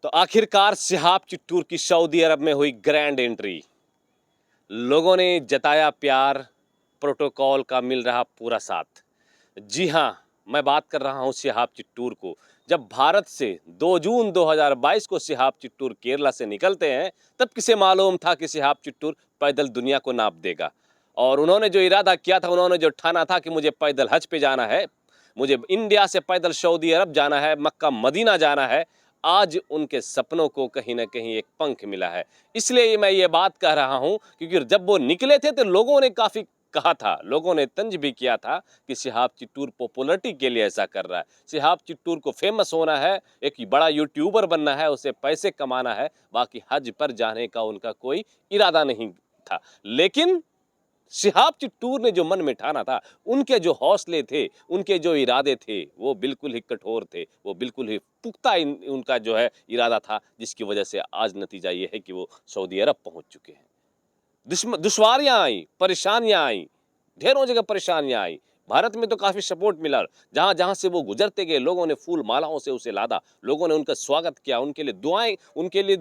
तो आखिरकार शिहाब चिट्टूर की सऊदी अरब में हुई ग्रैंड एंट्री। लोगों ने जताया प्यार, प्रोटोकॉल का मिल रहा पूरा साथ। जी हाँ, मैं बात कर रहा हूँ शिहाब चिट्टूर को। जब भारत से 2 जून 2022 को शिहाब चिट्टूर केरला से निकलते हैं, तब किसे मालूम था कि शिहाब चिट्टूर पैदल दुनिया को नाप देगा। और उन्होंने जो इरादा किया था, उन्होंने जो ठाना था कि मुझे पैदल हज पे जाना है, मुझे इंडिया से पैदल सऊदी अरब जाना है, मक्का मदीना जाना है, आज उनके सपनों को कहीं न कहीं एक पंख मिला है। इसलिए मैं ये बात कह रहा हूँ क्योंकि जब वो निकले थे तो लोगों ने काफ़ी कहा था, लोगों ने तंज भी किया था कि शिहाब चिट्टूर पॉपुलैरिटी के लिए ऐसा कर रहा है। शिहाब चिट्टूर को फेमस होना है, एक बड़ा यूट्यूबर बनना है, उसे पैसे कमाना है, बाकी हज पर जाने का उनका कोई इरादा नहीं था। लेकिन शिहाब चिट्टूर ने जो मन में ठाना था, उनके जो हौसले थे, उनके जो इरादे थे, वो बिल्कुल ही कठोर थे, वो बिल्कुल ही पुख्ता उनका जो है इरादा था, जिसकी वजह से आज नतीजा ये है कि वो सऊदी अरब पहुंच चुके हैं। दुश्वारियां आई, परेशानियां आई, ढेरों जगह परेशानियां आई। भारत में तो काफी सपोर्ट मिला, जहां जहां से वो गुजरते गए लोगों ने फूल मालाओं से उसे लादा, लोगों ने उनका स्वागत किया, उनके लिए दुआएं, उनके लिए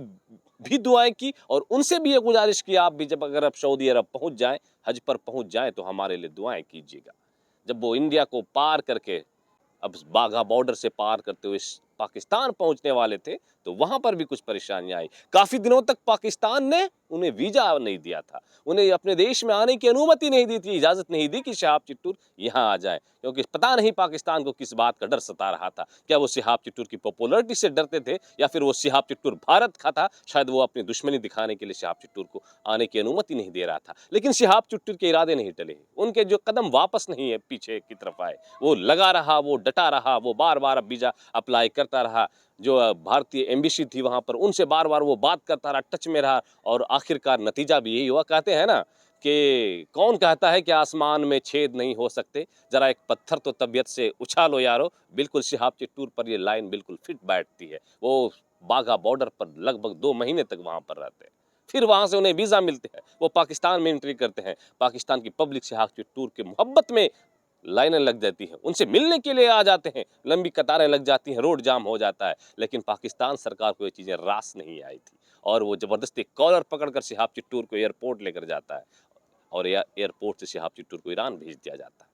भी दुआएं की और उनसे भी ये गुजारिश की आप भी जब अगर आप सऊदी अरब पहुंच जाएं, हज पर पहुंच जाएं तो हमारे लिए दुआएं कीजिएगा। जब वो इंडिया को पार करके अब बाघा बॉर्डर से पार करते हुए पाकिस्तान पहुंचने वाले थे, तो वहां पर भी कुछ परेशानियां आई। काफी दिनों तक पाकिस्तान ने उन्हें वीजा नहीं दिया था, उन्हें अपने देश में आने की अनुमति नहीं दी थी, इजाजत नहीं दी कि शिहाब चिट्टूर यहां आ जाए, क्योंकि पता नहीं पाकिस्तान को किस बात का डर सता रहा था। क्या वो शिहाब चिट्टूर की पॉपुलैरिटी से डरते थे या फिर वो शिहाब चिट्टूर भारत का था, शायद वो अपनी दुश्मनी दिखाने के लिए शिहाब चिट्टूर को आने की अनुमति नहीं दे रहा था। लेकिन शिहाब चिट्टूर के इरादे नहीं टले, उनके जो कदम वापस नहीं है पीछे की तरफ आए, वो लगा रहा, वो डटा रहा, वो बार बार वीजा अप्लाई करता रहा। जो भारतीय एम्बेसी थी वहां पर, उनसे बार बार वो बात करता रहा, टच में रहा और आखिरकार नतीजा भी यही हुआ। कहते हैं ना कि कौन कहता है कि आसमान में छेद नहीं हो सकते, जरा एक पत्थर तो तबीयत से उछालो यारो। बिल्कुल शिहाब चिट्टूर पर ये लाइन बिल्कुल फिट बैठती है। वो बाघा बॉर्डर पर लगभग 2 महीने तक वहां पर रहते हैं, फिर वहां से उन्हें वीजा मिलते हैं, वो पाकिस्तान में एंट्री करते हैं। पाकिस्तान की पब्लिक शिहाब चिट्टूर के मोहब्बत में लाइनें लग जाती हैं, उनसे मिलने के लिए आ जाते हैं, लंबी कतारें लग जाती हैं, रोड जाम हो जाता है। लेकिन पाकिस्तान सरकार को ये चीजें रास नहीं आई थी और वो जबरदस्ती कॉलर पकड़कर शिहाब चिट्टूर को एयरपोर्ट लेकर जाता है और एयरपोर्ट से शिहाब चिट्टूर को ईरान भेज दिया जाता है।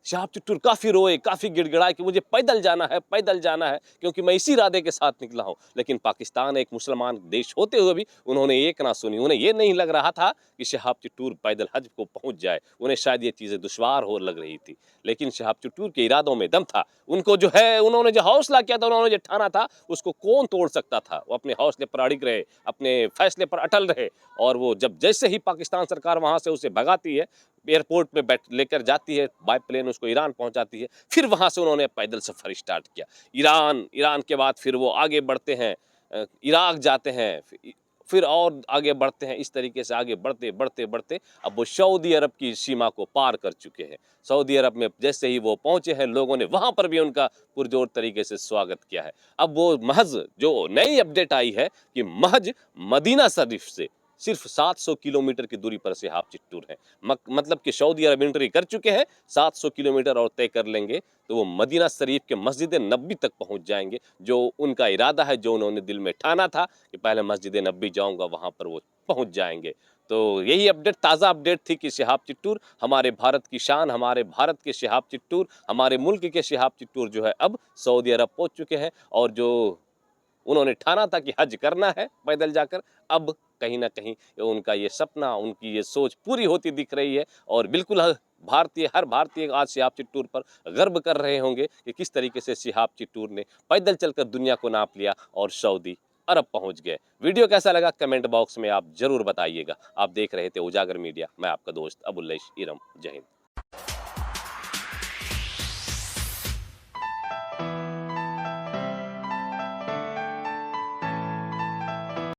शिहाब चिट्टूर काफी रोए, काफी गिड़गिड़ाए कि मुझे पैदल जाना है, पैदल जाना है, क्योंकि मैं इसी इरादे के साथ निकला हूं। लेकिन पाकिस्तान एक मुसलमान देश होते हुए भी उन्होंने एक ना सुनी। उन्हें ये नहीं लग रहा था कि शिहाब चिट्टूर पैदल हज को पहुंच जाए, उन्हें शायद ये चीजें दुश्वार हो लग रही थी। लेकिन शिहाब चिट्टूर के इरादों में दम था, उनको जो है उन्होंने जो हौसला किया था, उन्होंने जो ठाना था, उसको कौन तोड़ सकता था। वो अपने हौसले पर अड़िग रहे, अपने फैसले पर अटल रहे और वो जब जैसे ही पाकिस्तान सरकार वहां से उसे भगाती है, एयरपोर्ट में बैठ लेकर जाती है, बाय प्लेन उसको ईरान पहुंचाती है, फिर वहां से उन्होंने पैदल सफर स्टार्ट किया। ईरान ईरान के बाद फिर वो आगे बढ़ते हैं, इराक जाते हैं, फिर और आगे बढ़ते हैं। इस तरीके से आगे बढ़ते बढ़ते बढ़ते अब वो सऊदी अरब की सीमा को पार कर चुके हैं। सऊदी अरब में जैसे ही वो पहुंचे हैं, लोगों ने वहां पर भी उनका पुरजोर तरीके से स्वागत किया है। अब वो महज जो नई अपडेट आई है कि महज मदीना शरीफ से सिर्फ 700 किलोमीटर की दूरी पर शिहाब चिट्टूर है। मतलब कि सऊदी अरब एंट्री कर चुके हैं, 700 किलोमीटर और तय कर लेंगे तो वो मदीना शरीफ के मस्जिद नबी तक पहुंच जाएंगे। जो उनका इरादा है, जो उन्होंने दिल में ठाना था कि पहले मस्जिद नबी जाऊंगा, वहां पर वो पहुंच जाएंगे। तो यही अपडेट, ताज़ा अपडेट थी कि शिहाब चिट्टूर, हमारे भारत की शान, हमारे भारत के शिहाब चिट्टूर, हमारे मुल्क के शिहाब चिट्टूर जो है अब सऊदी अरब पहुंच चुके हैं और जो उन्होंने ठाना था कि हज करना है पैदल जाकर, अब कहीं ना कहीं उनका ये सपना, उनकी ये सोच पूरी होती दिख रही है। और बिल्कुल हर भारतीय आज शिहाब चिट्टूर पर गर्व कर रहे होंगे कि किस तरीके से शिहाब चिट्टूर ने पैदल चलकर दुनिया को नाप लिया और सऊदी अरब पहुंच गए। वीडियो कैसा लगा कमेंट बॉक्स में आप जरूर बताइएगा। आप देख रहे थे उजागर मीडिया, मैं आपका दोस्त अबुल्लैश इरम। जय हिंद।